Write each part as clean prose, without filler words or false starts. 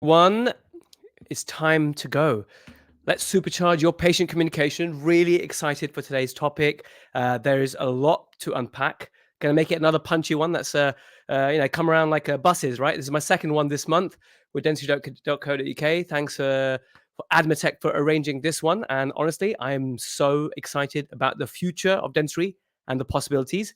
One, it's time to go. Let's supercharge your patient communication. Really excited for today's topic. There is a lot to unpack. Going to make it another punchy one that's come around like buses, right? This is my second one this month with dentistry.co.uk. Thanks for Admetec for arranging this one. And honestly, I am so excited about the future of dentistry and the possibilities.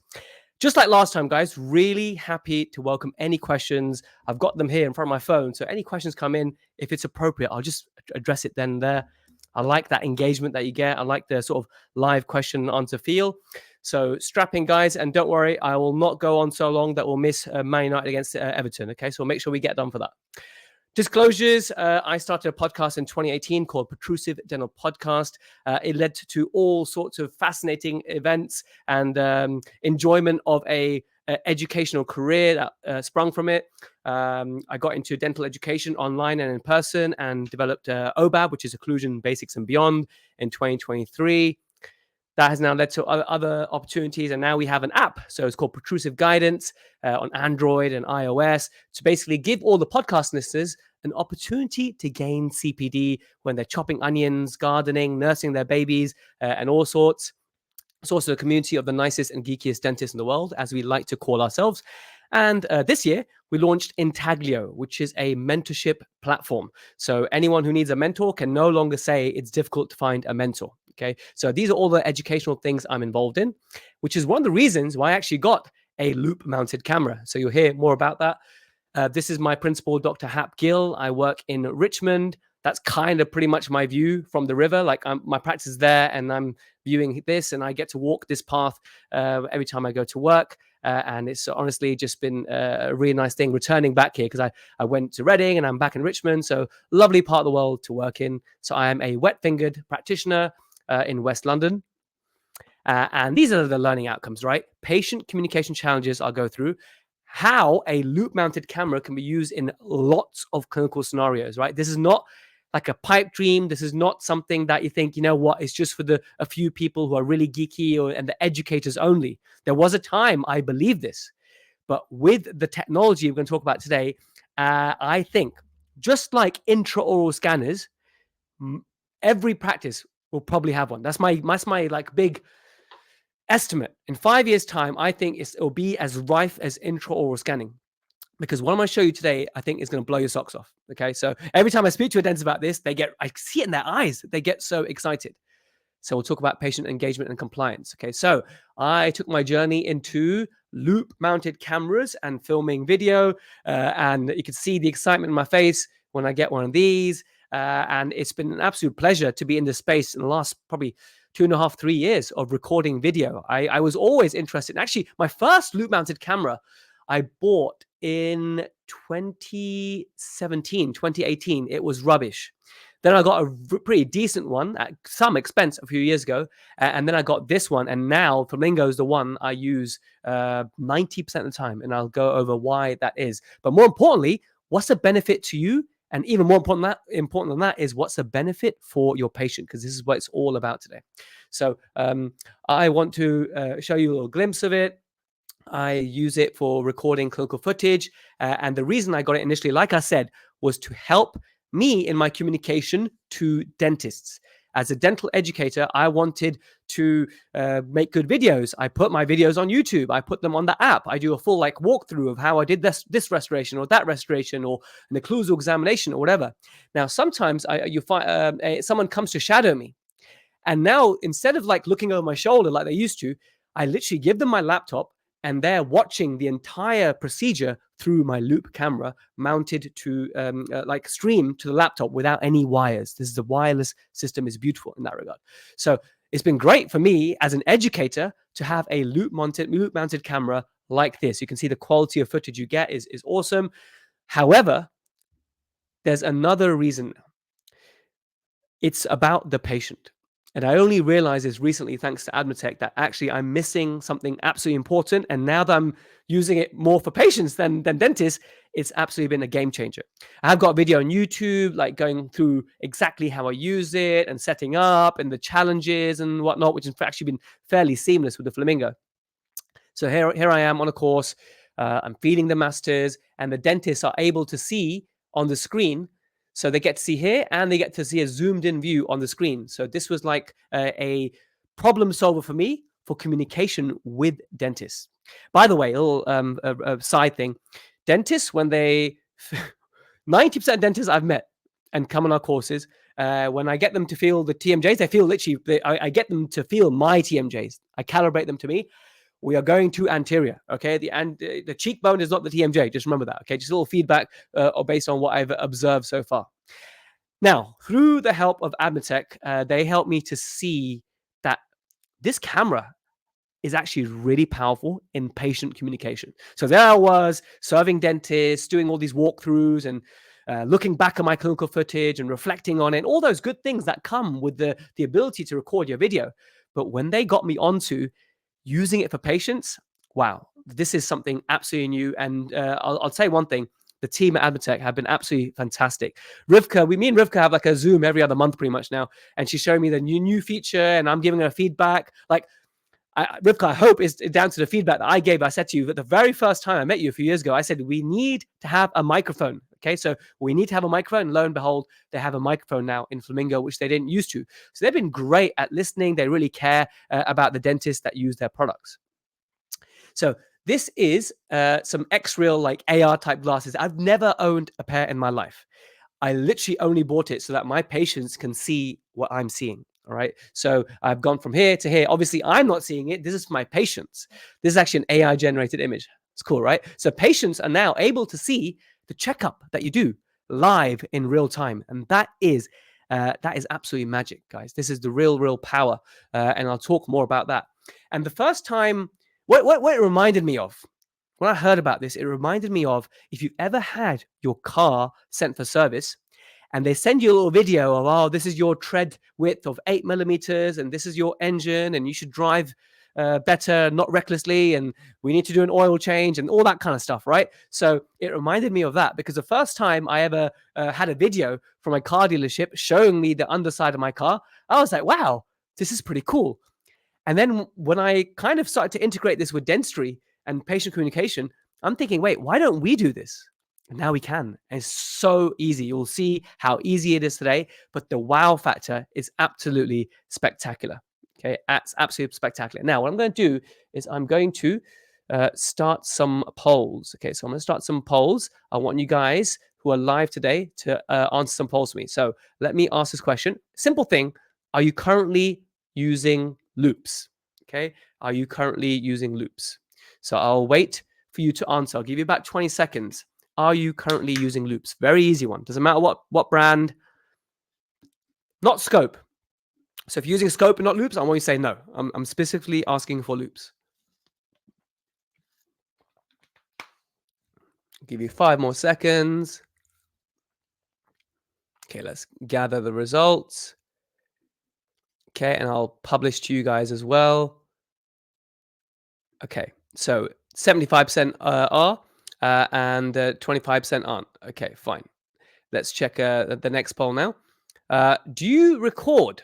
Just like last time, guys, really happy to welcome any questions. I've got them here in front of my phone. So any questions come in, if it's appropriate, I'll just address it then and there. I like that engagement that you get. I like the sort of live question and answer feel. So strap in, guys, and don't worry, I will not go on so long that we'll miss Man United against Everton. Okay, so we'll make sure we get done for that. Disclosures, I started a podcast in 2018 called Protrusive Dental Podcast. It led to all sorts of fascinating events and enjoyment of a educational career that sprung from it. I got into dental education online and in person and developed OBAB, which is Occlusion Basics and Beyond, in 2023. That has now led to other opportunities, and now we have an app. So it's called Protrusive Guidance on Android and iOS to basically give all the podcast listeners an opportunity to gain CPD when they're chopping onions, gardening, nursing their babies, and all sorts. It's also a community of the nicest and geekiest dentists in the world, as we like to call ourselves. And this year, we launched Intaglio, which is a mentorship platform. So anyone who needs a mentor can no longer say it's difficult to find a mentor. Okay, so these are all the educational things I'm involved in, which is one of the reasons why I actually got a loupe-mounted camera. So you'll hear more about that. This is my principal, Dr. Hap Gill. I work in Richmond. That's kind of pretty much my view from the river. Like my practice is there and I'm viewing this and I get to walk this path every time I go to work. And it's honestly just been a really nice thing returning back here because I went to Reading and I'm back in Richmond. So lovely part of the world to work in. So I am a wet-fingered practitioner in West London. And these are the learning outcomes, right? Patient communication challenges I'll go through. How a loupe-mounted camera can be used in lots of clinical scenarios, right? This is not like a pipe dream. This is not something that you think, you know what, it's just for a few people who are really geeky and the educators only. There was a time I believed this. But with the technology we're going to talk about today, I think just like intraoral scanners, every practice will probably have one. That's my like big estimate. In 5 years' time, I think it'll be as rife as intraoral scanning. Because what I'm going to show you today, I think is going to blow your socks off. Okay, so every time I speak to a dentist about this, I see it in their eyes. They get so excited. So we'll talk about patient engagement and compliance. Okay, so I took my journey into loupe-mounted cameras and filming video, and you can see the excitement in my face when I get one of these. And it's been an absolute pleasure to be in this space in the last probably 2.5, 3 years of recording video. I was always interested. Actually, my first loupe-mounted camera I bought in 2018. It was rubbish. Then I got a pretty decent one at some expense a few years ago. And then I got this one. And now Flamingo is the one I use 90% of the time. And I'll go over why that is. But more importantly, what's the benefit to you? And even more important than that is what's the benefit for your patient? Because this is what it's all about today. So I want to show you a little glimpse of it. I use it for recording clinical footage. And the reason I got it initially, like I said, was to help me in my communication to dentists. As a dental educator, I wanted to make good videos. I put my videos on YouTube. I put them on the app. I do a full walkthrough of how I did this restoration or that restoration or an occlusal examination or whatever. Now, sometimes you find someone comes to shadow me. And now, instead of looking over my shoulder like they used to, I literally give them my laptop and they're watching the entire procedure through my loupe camera mounted to stream to the laptop without any wires. This is a wireless system. Is beautiful in that regard. So it's been great for me as an educator to have a loupe-mounted camera like this. You can see the quality of footage you get is awesome. However, there's another reason. It's about the patient. And I only realized this recently, thanks to Admetec, that actually I'm missing something absolutely important. And now that I'm using it more for patients than dentists, it's absolutely been a game changer. I have got a video on YouTube, going through exactly how I use it and setting up and the challenges and whatnot, which has actually been fairly seamless with the Flamingo. So here I am on a course. I'm feeding the masters, and the dentists are able to see on the screen So they get to see here and they get to see a zoomed in view on the screen. So this was like a problem solver for me for communication with dentists. By the way, a little a side thing. Dentists, when they 90% of dentists I've met and come on our courses, when I get them to feel the TMJs, they feel literally, I get them to feel my TMJs. I calibrate them to me. We are going to anterior, okay? The cheekbone is not the TMJ. Just remember that, okay? Just a little feedback based on what I've observed so far. Now, through the help of Admetec, they helped me to see that this camera is actually really powerful in patient communication. So there I was serving dentists, doing all these walkthroughs and looking back at my clinical footage and reflecting on it, all those good things that come with the ability to record your video. But when they got me onto using it for patients, wow, this is something absolutely new. And I'll say one thing. The team at Admetec have been absolutely fantastic. Rivka, me and Rivka have like a Zoom every other month pretty much now. And she's showing me the new feature and I'm giving her feedback. Like, Rivka, I hope it's down to the feedback that I gave. I said to you that the very first time I met you a few years ago, I said, we need to have a microphone. Okay, so we need to have a microphone. Lo and behold, they have a microphone now in Flamingo, which they didn't used to. So they've been great at listening. They really care about the dentists that use their products. So this is some X-Real like AR type glasses. I've never owned a pair in my life. I literally only bought it so that my patients can see what I'm seeing. All right. So I've gone from here to here. Obviously, I'm not seeing it. This is for my patients. This is actually an AI generated image. It's cool, right? So patients are now able to see the checkup that you do live in real time. And that is absolutely magic, guys. This is the real power. And I'll talk more about that. And the first time, what it reminded me of, when I heard about this, it reminded me of if you've ever had your car sent for service and they send you a little video of, oh, this is your tread width of 8 millimeters and this is your engine and you should drive better, not recklessly, and we need to do an oil change and all that kind of stuff, right? So it reminded me of that because the first time I ever had a video from a car dealership showing me the underside of my car, I was like, wow, this is pretty cool. And then when I kind of started to integrate this with dentistry and patient communication, I'm thinking, wait, why don't we do this? And now we can. And it's so easy. You'll see how easy it is today, but the wow factor is absolutely spectacular. Okay, that's absolutely spectacular. Now, what I'm going to do is I'm going to start some polls. Okay, so I'm going to start some polls. I want you guys who are live today to answer some polls for me. So let me ask this question. Simple thing. Are you currently using loupes? Okay, are you currently using loupes? So I'll wait for you to answer. I'll give you about 20 seconds. Are you currently using loupes? Very easy one. Doesn't matter what brand. Not scope. So if you're using scope and not loupes, I want you to say no. I'm specifically asking for loupes. I'll give you 5 more seconds. Okay, let's gather the results. Okay, and I'll publish to you guys as well. Okay, so 75% are and 25% aren't. Okay, fine. Let's check the next poll now. Do you record?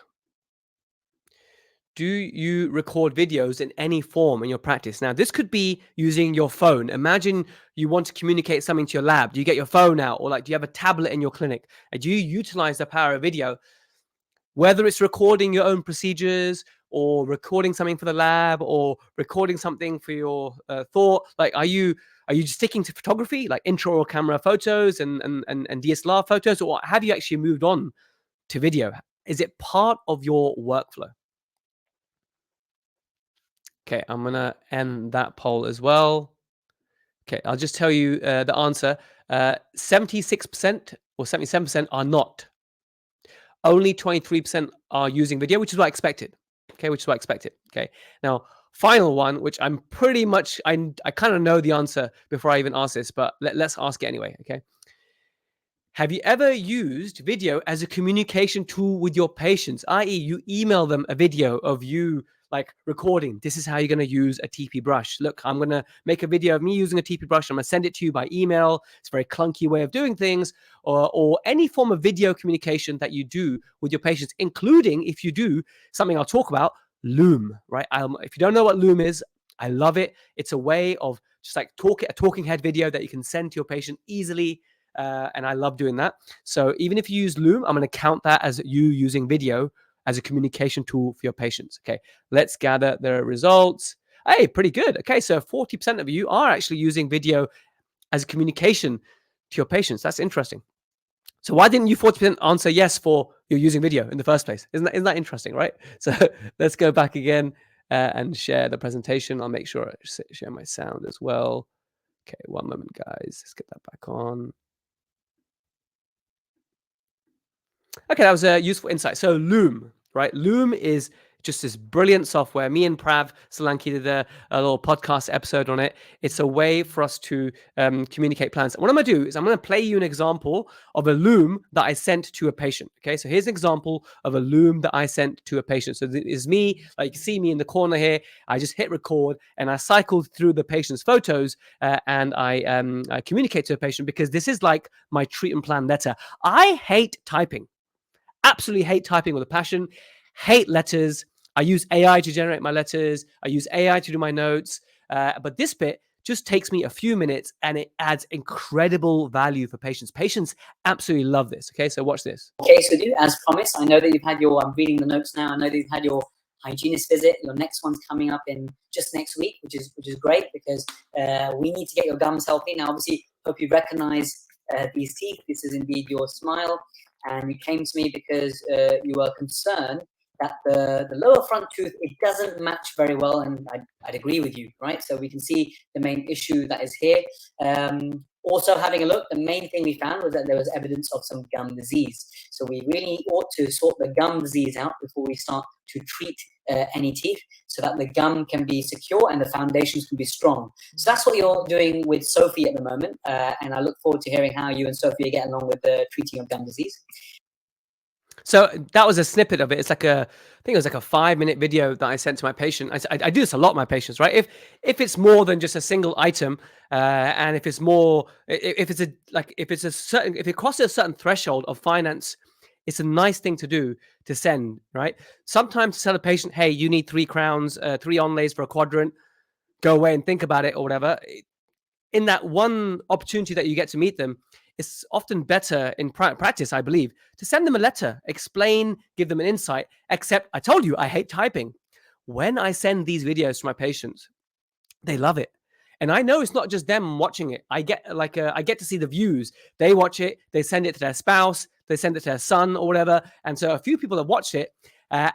Do you record videos in any form in your practice? Now, this could be using your phone. Imagine you want to communicate something to your lab. Do you get your phone out? Or like, do you have a tablet in your clinic? And do you utilize the power of video? Whether it's recording your own procedures or recording something for the lab or recording something for your thought, like, are you just sticking to photography, like intraoral camera photos and DSLR photos, or have you actually moved on to video? Is it part of your workflow? Okay, I'm going to end that poll as well. Okay, I'll just tell you the answer. 76% or 77% are not. Only 23% are using video, which is what I expected. Okay, which is what I expected. Okay, now, final one, which I'm pretty much, I kind of know the answer before I even ask this, but let's ask it anyway, okay? Have you ever used video as a communication tool with your patients, i.e. you email them a video of you like recording, this is how you're going to use a TP brush. Look, I'm going to make a video of me using a TP brush. I'm going to send it to you by email. It's a very clunky way of doing things, or any form of video communication that you do with your patients, including if you do something I'll talk about, Loom, right? If you don't know what Loom is, I love it. It's a way of just like a talking head video that you can send to your patient easily. and I love doing that. So even if you use Loom, I'm going to count that as you using video as a communication tool for your patients. Okay, let's gather the results. Hey, pretty good. Okay, so 40% of you are actually using video as a communication to your patients. That's interesting. So why didn't you 40% answer yes for you're using video in the first place? Isn't that interesting, right? So let's go back again and share the presentation. I'll make sure I share my sound as well. Okay, one moment, guys. Let's get that back on. Okay, that was a useful insight. So Loom, right? Loom is just this brilliant software. Me and Prav Solanki did a little podcast episode on it. It's a way for us to communicate plans. What I'm going to do is I'm going to play you an example of a Loom that I sent to a patient. Okay, so here's an example of a Loom that I sent to a patient. So this is me. Like you can see me in the corner here. I just hit record and I cycled through the patient's photos and I communicate to a patient because this is like my treatment plan letter. I hate typing. Absolutely hate typing with a passion, hate letters. I use AI to generate my letters. I use AI to do my notes. But this bit just takes me a few minutes and it adds incredible value for patients. Patients absolutely love this. Okay, so watch this. Okay, so as promised, I know that you've had your, I'm reading the notes now. I know that you've had your hygienist visit. Your next one's coming up in just next week, which is great because we need to get your gums healthy. Now, obviously, hope you recognize these teeth. This is indeed your smile. And you came to me because you were concerned that the lower front tooth, it doesn't match very well, and I'd agree with you, right? So we can see the main issue that is here. Also having a look, the main thing we found was that there was evidence of some gum disease. So we really ought to sort the gum disease out before we start to treat any teeth so that the gum can be secure and the foundations can be strong. So that's what you're doing with Sophie at the moment. And I look forward to hearing how you and Sophie are getting along with the treating of gum disease. So that was a snippet of it. It's like I think it was like a 5-minute video that I sent to my patient. I do this a lot with my patients, right? If it's more than just a single item, and if it's more, if it crosses a certain threshold of finance, it's a nice thing to do to send, right? Sometimes to tell a patient, hey, you need 3 crowns, 3 onlays for a quadrant, go away and think about it or whatever. In that one opportunity that you get to meet them, it's often better in practice, I believe, to send them a letter, explain, give them an insight, except I told you I hate typing. When I send these videos to my patients, they love it. And I know it's not just them watching it. I get to see the views. They watch it, they send it to their spouse, they send it to their son or whatever. And so a few people have watched it.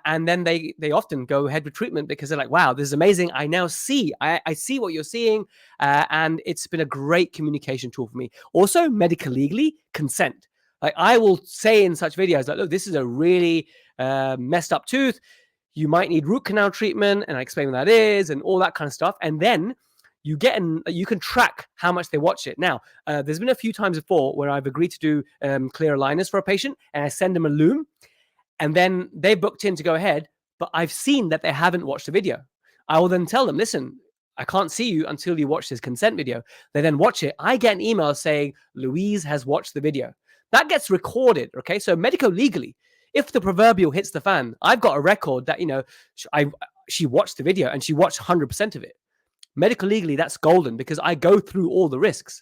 And then they often go ahead with treatment because they're like, wow, this is amazing. I now see, I see what you're seeing. And it's been a great communication tool for me. Also, medical legally, consent. Like I will say in such videos, like, look, this is a really messed up tooth. You might need root canal treatment. And I explain what that is and all that kind of stuff. And then you can track how much they watch it. Now, there's been a few times before where I've agreed to do clear aligners for a patient and I send them a loom. And then they booked in to go ahead, but I've seen that they haven't watched the video. I will then tell them, listen, I can't see you until you watch this consent video. They then watch it. I get an email saying, Louise has watched the video. That gets recorded, okay? So medico-legally, if the proverbial hits the fan, I've got a record that, she watched the video and she watched 100% of it. Medico-legally, that's golden because I go through all the risks.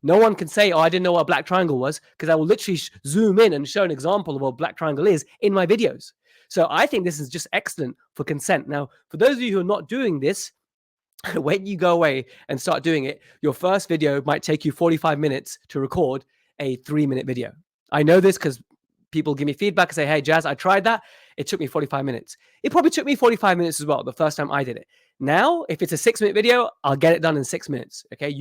No one can say, oh, I didn't know what a black triangle was, because I will literally zoom in and show an example of what a black triangle is in my videos. So I think this is just excellent for consent. Now, for those of you who are not doing this, when you go away and start doing it, your first video might take you 45 minutes to record a 3-minute video. I know this because people give me feedback and say, hey, Jaz, I tried that. It took me 45 minutes. It probably took me 45 minutes as well the first time I did it. Now, if it's a 6-minute video, I'll get it done in 6 minutes. Okay,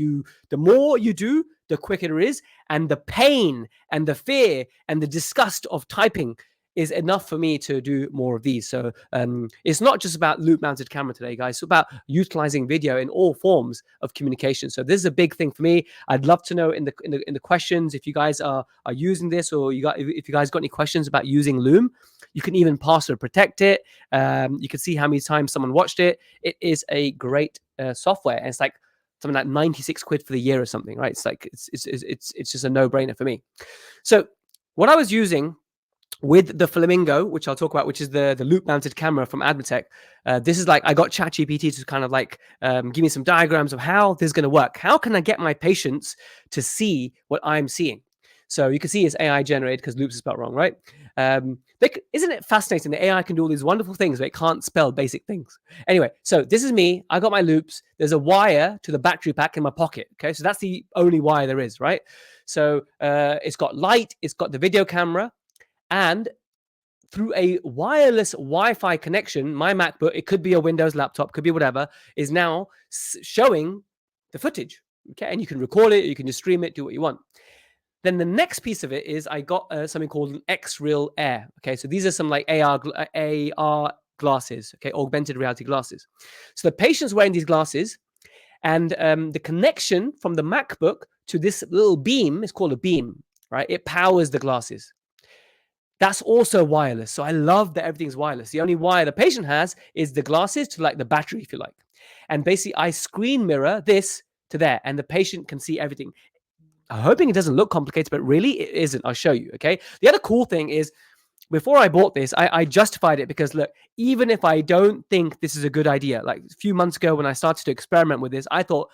the more you do, the quicker it is. And the pain and the fear and the disgust of typing is enough for me to do more of these. So it's not just about loupe-mounted camera today, guys. It's about utilizing video in all forms of communication. So this is a big thing for me. I'd love to know in the questions if you guys are using this, or if you guys got any questions about using Loom. You can even password protect it. You can see how many times someone watched it. It is a great software, and it's like something like 96 quid for the year or something, right? It's like it's just a no-brainer for me. So what I was using with the Flamingo, which I'll talk about, which is the loupe-mounted camera from Admetec. This is like, I got ChatGPT to kind of like give me some diagrams of how this is going to work. How can I get my patients to see what I'm seeing? So you can see it's AI generated because loupes is spelled wrong, right? Isn't it fascinating that AI can do all these wonderful things, but it can't spell basic things? Anyway, so this is me. I got my loupes. There's a wire to the battery pack in my pocket. Okay, so that's the only wire there is, right? So it's got light. It's got the video camera. And through a wireless Wi-Fi connection, my MacBook, it could be a Windows laptop, could be whatever, is now showing the footage. Okay, and you can record it, you can just stream it, do what you want. Then the next piece of it is I got something called an X-Real Air. Okay, so these are some like AR glasses, okay, augmented reality glasses. So the patient's wearing these glasses, and the connection from the MacBook to this little beam is called a beam, right? It powers the glasses. That's also wireless. So I love that everything's wireless. The only wire the patient has is the glasses to like the battery, if you like. And basically, I screen mirror this to there, and the patient can see everything. I'm hoping it doesn't look complicated, but really it isn't. I'll show you, okay? The other cool thing is, before I bought this, I justified it because, look, even if I don't think this is a good idea, like a few months ago when I started to experiment with this, I thought,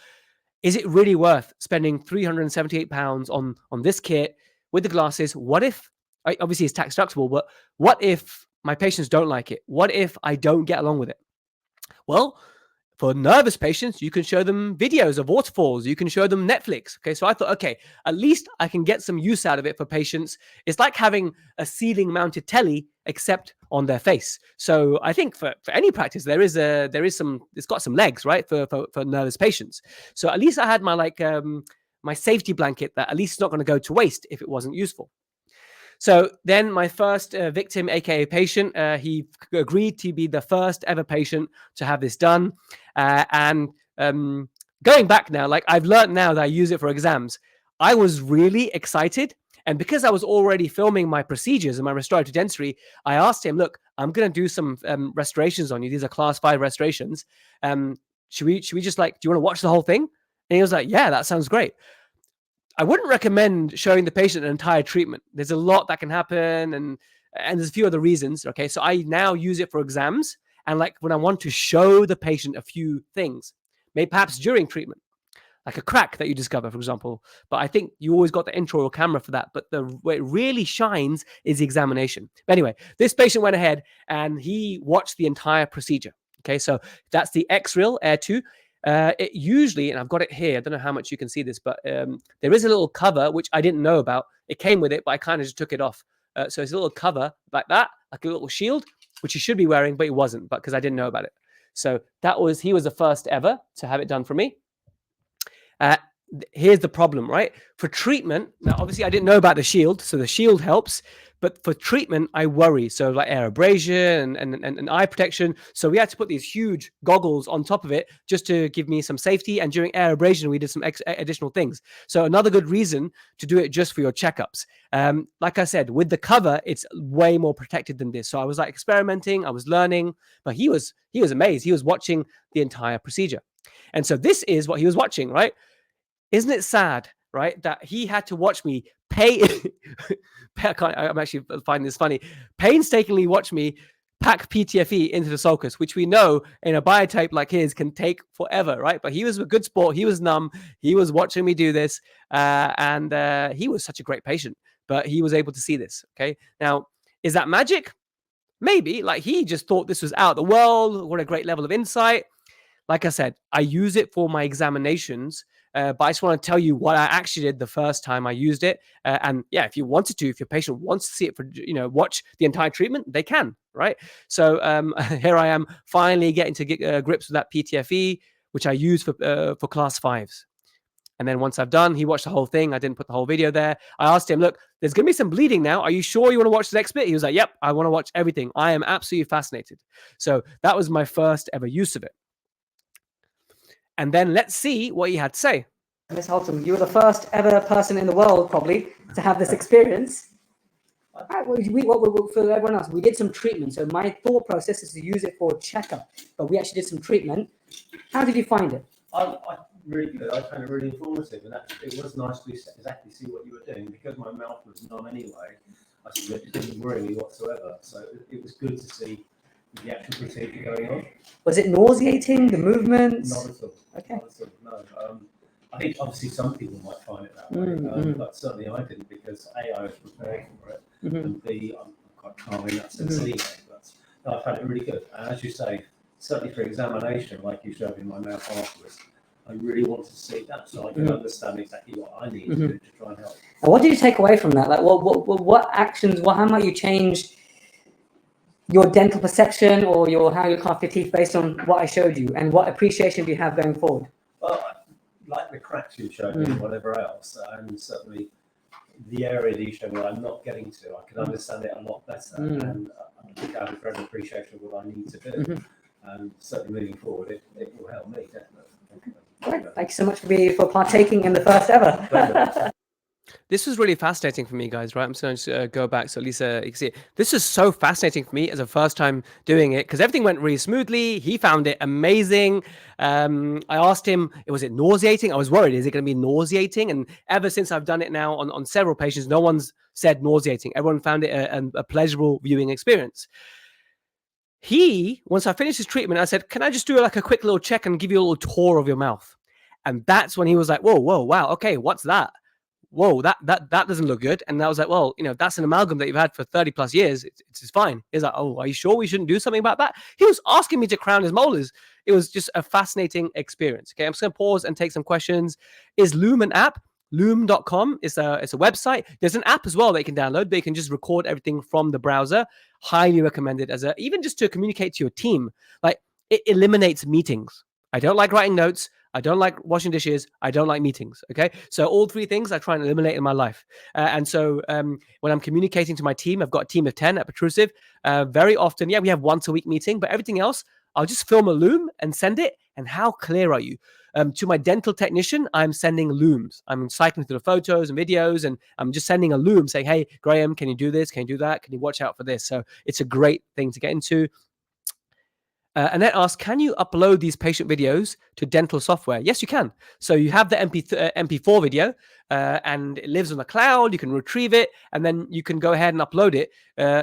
is it really worth spending £378 on this kit with the glasses? What if, obviously it's tax deductible, but what if my patients don't like it? What if I don't get along with it? Well, for nervous patients, you can show them videos of waterfalls. You can show them Netflix. Okay, so I thought, okay, at least I can get some use out of it for patients. It's like having a ceiling-mounted telly, except on their face. So I think for any practice, it's got some legs, right, for nervous patients. So at least I had my my safety blanket that at least it's not going to go to waste if it wasn't useful. So then my first victim, aka patient, he agreed to be the first ever patient to have this done. And going back now, like I've learned now that I use it for exams, I was really excited. And because I was already filming my procedures and my restorative dentistry, I asked him, look, I'm going to do some restorations on you. These are class 5 restorations. Should we just like, do you want to watch the whole thing? And he was like, yeah, that sounds great. I wouldn't recommend showing the patient an entire treatment. There's a lot that can happen, and there's a few other reasons. Okay, so I now use it for exams, and like when I want to show the patient a few things, maybe perhaps during treatment, like a crack that you discover, for example. But I think you always got the intraoral camera for that. But where it really shines is the examination. But anyway, this patient went ahead and he watched the entire procedure. Okay, so that's the X-Real Air 2. It usually, and I've got it here, I don't know how much you can see this, but there is a little cover, which I didn't know about. It came with it, but I kind of just took it off. So it's a little cover like that, like a little shield, which he should be wearing, but he wasn't, but because I didn't know about it. So he was the first ever to have it done for me. Here's the problem, right? For treatment, now obviously I didn't know about the shield, so the shield helps. But for treatment, I worry. So like air abrasion and eye protection. So we had to put these huge goggles on top of it just to give me some safety. And during air abrasion, we did some additional things. So another good reason to do it just for your checkups. Like I said, with the cover, it's way more protected than this. So I was like experimenting, I was learning, but he was amazed. He was watching the entire procedure. And so this is what he was watching, right? Isn't it sad, right, that he had to watch me I'm actually finding this funny. Painstakingly watch me pack PTFE into the sulcus, which we know in a biotype like his can take forever, right? But he was a good sport. He was numb. He was watching me do this, and he was such a great patient. But he was able to see this. Okay, now is that magic? Maybe. Like he just thought this was out of the world. What a great level of insight. Like I said, I use it for my examinations, but I just want to tell you what I actually did the first time I used it. And yeah, if you wanted to, if your patient wants to see it for, watch the entire treatment, they can, right? So here I am finally getting to get grips with that PTFE, which I use for class 5s. And then once I've done, he watched the whole thing. I didn't put the whole video there. I asked him, look, there's going to be some bleeding now. Are you sure you want to watch the next bit? He was like, yep, I want to watch everything. I am absolutely fascinated. So that was my first ever use of it. And then let's see what he had to say. Ms. Holton, you were the first ever person in the world, probably, to have this experience. For everyone else, we did some treatment. So my thought process is to use it for a checkup, but we actually did some treatment. How did you find it? Really good. I found it really informative, and it was nice to exactly see what you were doing because my mouth was numb anyway. I said, it didn't worry me whatsoever. So it was good to see the actual procedure going on. Was it nauseating, the movements? Not at all. Okay. Not at all, no. I think obviously some people might find it that way, but certainly I didn't, because A, I was prepared for it, and B, I'm quite calm in that sense anyway. But no, I found it really good. And as you say, certainly for examination, like you showed in my mouth afterwards, I really want to see that so I can understand exactly what I need to do to try and help. And what did you take away from that? Like, what actions? How might you change your dental perception or how you carve your teeth based on what I showed you, and what appreciation do you have going forward? Well, like the cracks you showed me and whatever else, and certainly the area that you showed me I'm not getting to, I can understand it a lot better, and I think I have a great appreciation of what I need to do. And certainly moving forward, it will help me, definitely. Great. Thank you so much for partaking in the first ever. This was really fascinating for me, guys, right? I'm just going to go back so Lisa, you can see it. This is so fascinating for me as a first time doing it, because everything went really smoothly. He found it amazing. I asked him, was it nauseating? I was worried, is it going to be nauseating? And ever since I've done it now on several patients, no one's said nauseating. Everyone found it a pleasurable viewing experience. Once I finished his treatment, I said, can I just do like a quick little check and give you a little tour of your mouth? And that's when he was like, whoa, wow, okay, what's that? Whoa, that doesn't look good. And I was like, well, that's an amalgam that you've had for 30 plus years. It's fine. He's like, oh, are you sure we shouldn't do something about that? He was asking me to crown his molars. It was just a fascinating experience. Okay, I'm just going to pause and take some questions. Is Loom an app? Loom.com is a website. There's an app as well that you can download, but you can just record everything from the browser. Highly recommended even just to communicate to your team. Like, it eliminates meetings. I don't like writing notes. I don't like washing dishes. I don't like meetings. Okay. So all three things I try and eliminate in my life. And so when I'm communicating to my team, I've got a team of 10 at Protrusive. Very often, we have once a week meeting, but everything else, I'll just film a loom and send it. And how clear are you? To my dental technician, I'm sending looms. I'm cycling through the photos and videos, and I'm just sending a loom saying, hey, Graham, can you do this? Can you do that? Can you watch out for this? So it's a great thing to get into. Annette asks, can you upload these patient videos to dental software? Yes, you can. So you have the MP4 video and it lives on the cloud. You can retrieve it and then you can go ahead and upload it.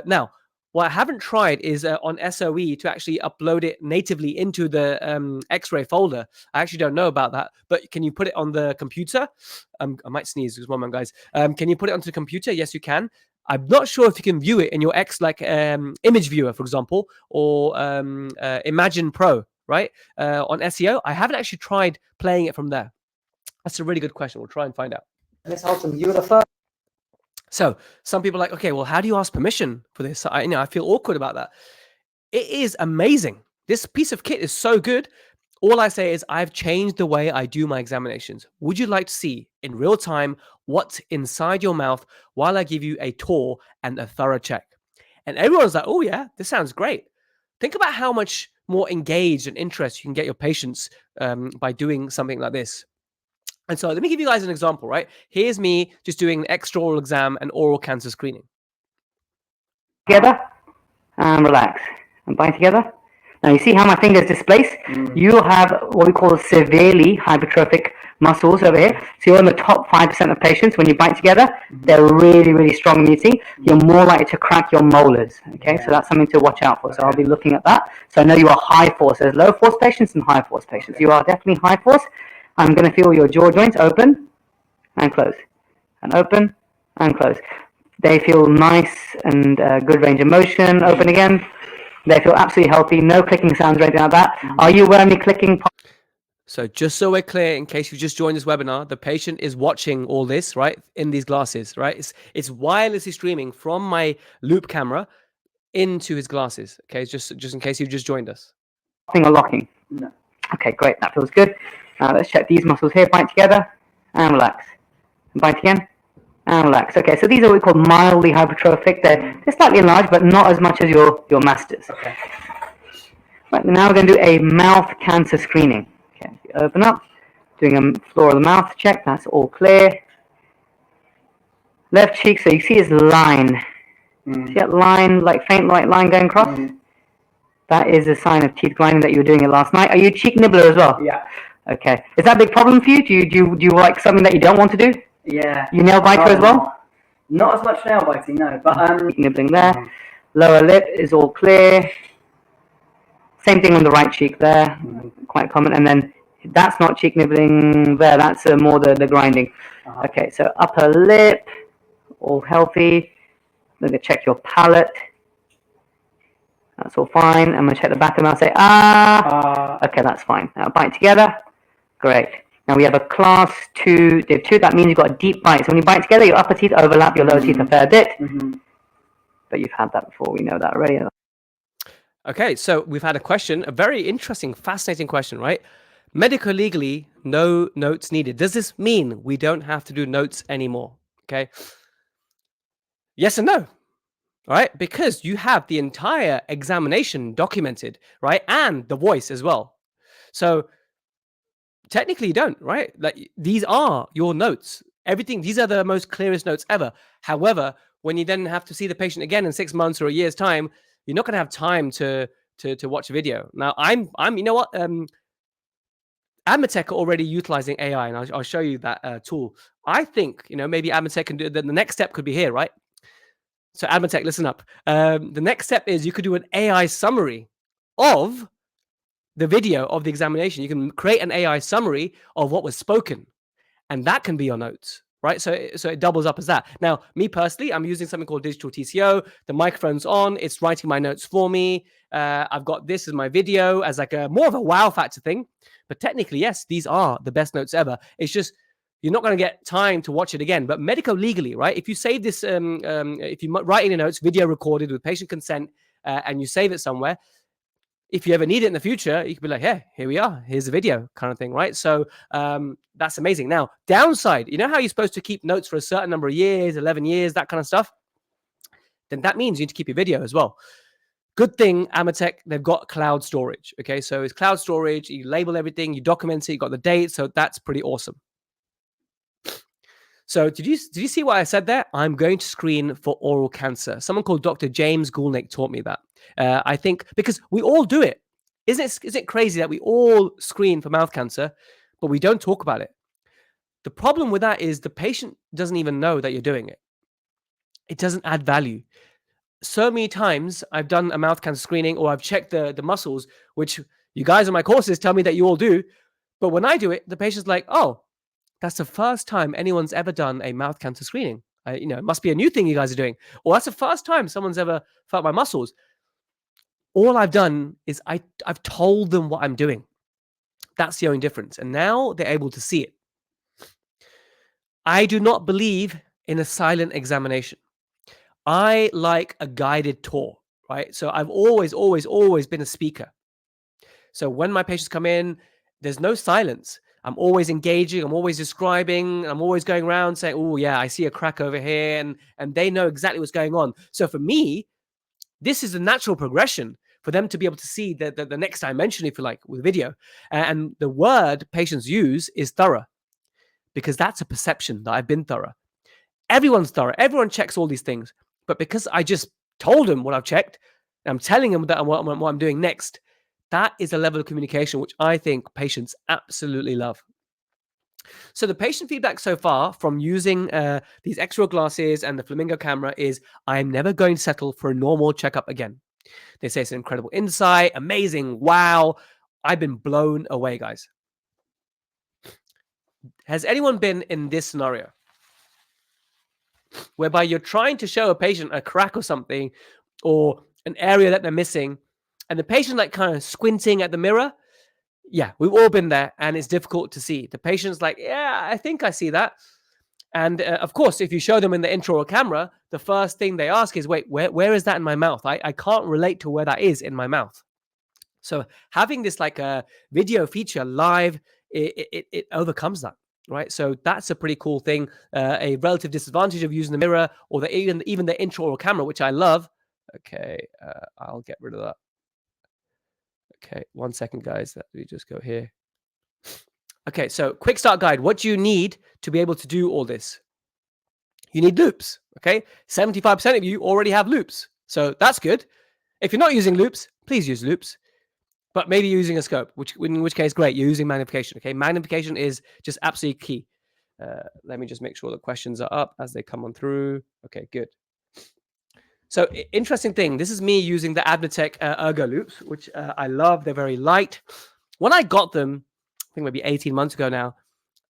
Now, what I haven't tried is on SOE to actually upload it natively into the X-ray folder. I actually don't know about that, but can you put it on the computer? I might sneeze. Just one moment, guys. Can you put it onto the computer? Yes, you can. I'm not sure if you can view it in your image viewer, for example, or Imagine Pro, right? On SEO. I haven't actually tried playing it from there. That's a really good question. We'll try and find out. Miss Holton, you were the first. So some people are like, okay, well, how do you ask permission for this? I feel awkward about that. It is amazing. This piece of kit is so good. All I say is I've changed the way I do my examinations. Would you like to see in real time what's inside your mouth while I give you a tour and a thorough check? And everyone's like, oh yeah, this sounds great. Think about how much more engaged and interest you can get your patients by doing something like this. And so let me give you guys an example, right? Here's me just doing an extra-oral exam and oral cancer screening. Together and relax and bind together. Now you see how my fingers displace? You have what we call severely hypertrophic muscles over here. So you're in the top 5% of patients. When you bite together, they're really, really strong muting. You're more likely to crack your molars. Okay, so that's something to watch out for. So I'll be looking at that. So I know you are high force. There's low force patients and high force patients. You are definitely high force. I'm going to feel your jaw joints open and close, and open and close. They feel nice and good range of motion. Open again. They feel absolutely healthy. No clicking sounds or anything like that. Are you aware of any clicking? So just so we're clear, in case you just joined this webinar, the patient is watching all this, right, in these glasses, right? It's wirelessly streaming from my loop camera into his glasses. Okay, just in case you just joined us. Or locking? No. Okay, great. That feels good. Let's check these muscles here. Bite together and relax. Bite again and relax. Okay, so these are what we call mildly hypertrophic. They're slightly enlarged, but not as much as your masters. Okay. Right, now we're going to do a mouth cancer screening. Okay, open up, doing a floor of the mouth check. That's all clear. Left cheek, so you see his line. See that line, like faint white line going across? That is a sign of teeth grinding that you were doing it last night. Are you a cheek nibbler as well? Yeah. Okay. Is that a big problem for you? Do you like something that you don't want to do? Yeah. You nail biter as well? Not as much nail biting, no. But nibbling there. Lower lip is all clear. Same thing on the right cheek there, quite common. And then that's not cheek nibbling there. That's more the grinding. Okay, so upper lip, all healthy. I'm going to check your palate. That's all fine. I'm going to check the back of the mouth. Say okay, that's fine. Now bite together. Great. Now we have a class 2 div 2. That means you've got a deep bite. So when you bite together, your upper teeth overlap your lower teeth a fair bit. But you've had that before. We know that already. Okay, so we've had a question, a very interesting, fascinating question, right? Medical legally, no notes needed. Does this mean we don't have to do notes anymore? Okay. Yes and no. All right, because you have the entire examination documented, right? And the voice as well. So technically you don't, right? Like these are your notes. Everything, these are the most clearest notes ever. However, when you then have to see the patient again in 6 months or a year's time, you're not going to have time to watch a video. Now, I'm you know what? Admetec are already utilizing AI, and I'll show you that tool. I think, maybe Admetec can do the next step could be here, right? So Admetec, listen up. The next step is you could do an AI summary of the video of the examination. You can create an AI summary of what was spoken, and that can be your notes. Right, so it doubles up as that. Now, me personally, I'm using something called digital TCO. The microphone's on; it's writing my notes for me. I've got this as my video as like a more of a wow factor thing. But technically, yes, these are the best notes ever. It's just you're not going to get time to watch it again. But medico legally, right? If you save this, if you write in your notes, video recorded with patient consent, and you save it somewhere. If you ever need it in the future, you can be like, hey, here we are. Here's a video kind of thing, right? So that's amazing. Now, downside, you know how you're supposed to keep notes for a certain number of years, 11 years, that kind of stuff? Then that means you need to keep your video as well. Good thing, Admetec, they've got cloud storage, okay? So it's cloud storage. You label everything. You document it. You got the date. So that's pretty awesome. So did you see what I said there? I'm going to screen for oral cancer. Someone called Dr. James Gulati taught me that. I think because we all do it. Isn't it crazy that we all screen for mouth cancer, but we don't talk about it? The problem with that is the patient doesn't even know that you're doing it. It doesn't add value. So many times I've done a mouth cancer screening or I've checked the muscles, which you guys on my courses tell me that you all do. But when I do it, the patient's like, oh, that's the first time anyone's ever done a mouth cancer screening. It must be a new thing you guys are doing. Or that's the first time someone's ever felt my muscles. All I've done is I've told them what I'm doing. That's the only difference. And now they're able to see it. I do not believe in a silent examination. I like a guided tour, right? So I've always been a speaker. So when my patients come in, there's no silence. I'm always engaging. I'm always describing. I'm always going around saying, oh, yeah, I see a crack over here. And they know exactly what's going on. So for me, this is a natural progression for them to be able to see the next dimension, if you like, with video. And the word patients use is thorough, because that's a perception that I've been thorough. Everyone's thorough. Everyone checks all these things. But because I just told them what I've checked, and I'm telling them that what I'm doing next, that is a level of communication which I think patients absolutely love. So the patient feedback so far from using these extra glasses and the Flamingo camera is, I'm never going to settle for a normal checkup again. They say it's an incredible insight, amazing, wow. I've been blown away, guys. Has anyone been in this scenario? Whereby you're trying to show a patient a crack or something, or an area that they're missing, and the patient like kind of squinting at the mirror. Yeah, we've all been there, and it's difficult to see. The patient's like, yeah, I think I see that. And of course, if you show them in the intraoral camera, the first thing they ask is, wait, where is that in my mouth? I can't relate to where that is in my mouth. So having this like a video feature live, it overcomes that, right? So that's a pretty cool thing. A relative disadvantage of using the mirror or even the intraoral camera, which I love. Okay, I'll get rid of that. Okay, 1 second, guys. Let me just go here. Okay, so quick start guide. What do you need to be able to do all this? You need loupes, okay? 75% of you already have loupes, so that's good. If you're not using loupes, please use loupes. But maybe you're using a scope, in which case, great, you're using magnification, okay? Magnification is just absolutely key. Let me just make sure the questions are up as they come on through. Okay, good. So interesting thing, this is me using the Admetec Ergo loupes, which I love. They're very light. When I got them, I think maybe 18 months ago now,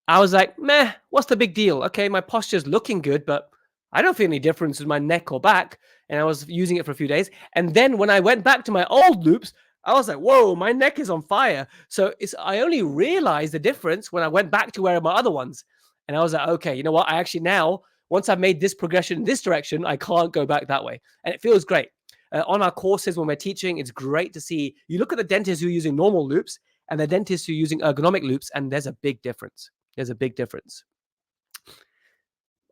I was like, meh, what's the big deal? Okay, my posture's looking good, but I don't feel any difference in my neck or back. And I was using it for a few days. And then when I went back to my old loupes, I was like, whoa, my neck is on fire. So I only realized the difference when I went back to wearing my other ones. And I was like, okay, you know what? I actually now, once I've made this progression in this direction, I can't go back that way. And it feels great. On our courses, when we're teaching, it's great to see. You look at the dentists who are using normal loupes and the dentists who are using ergonomic loupes, and there's a big difference. There's a big difference.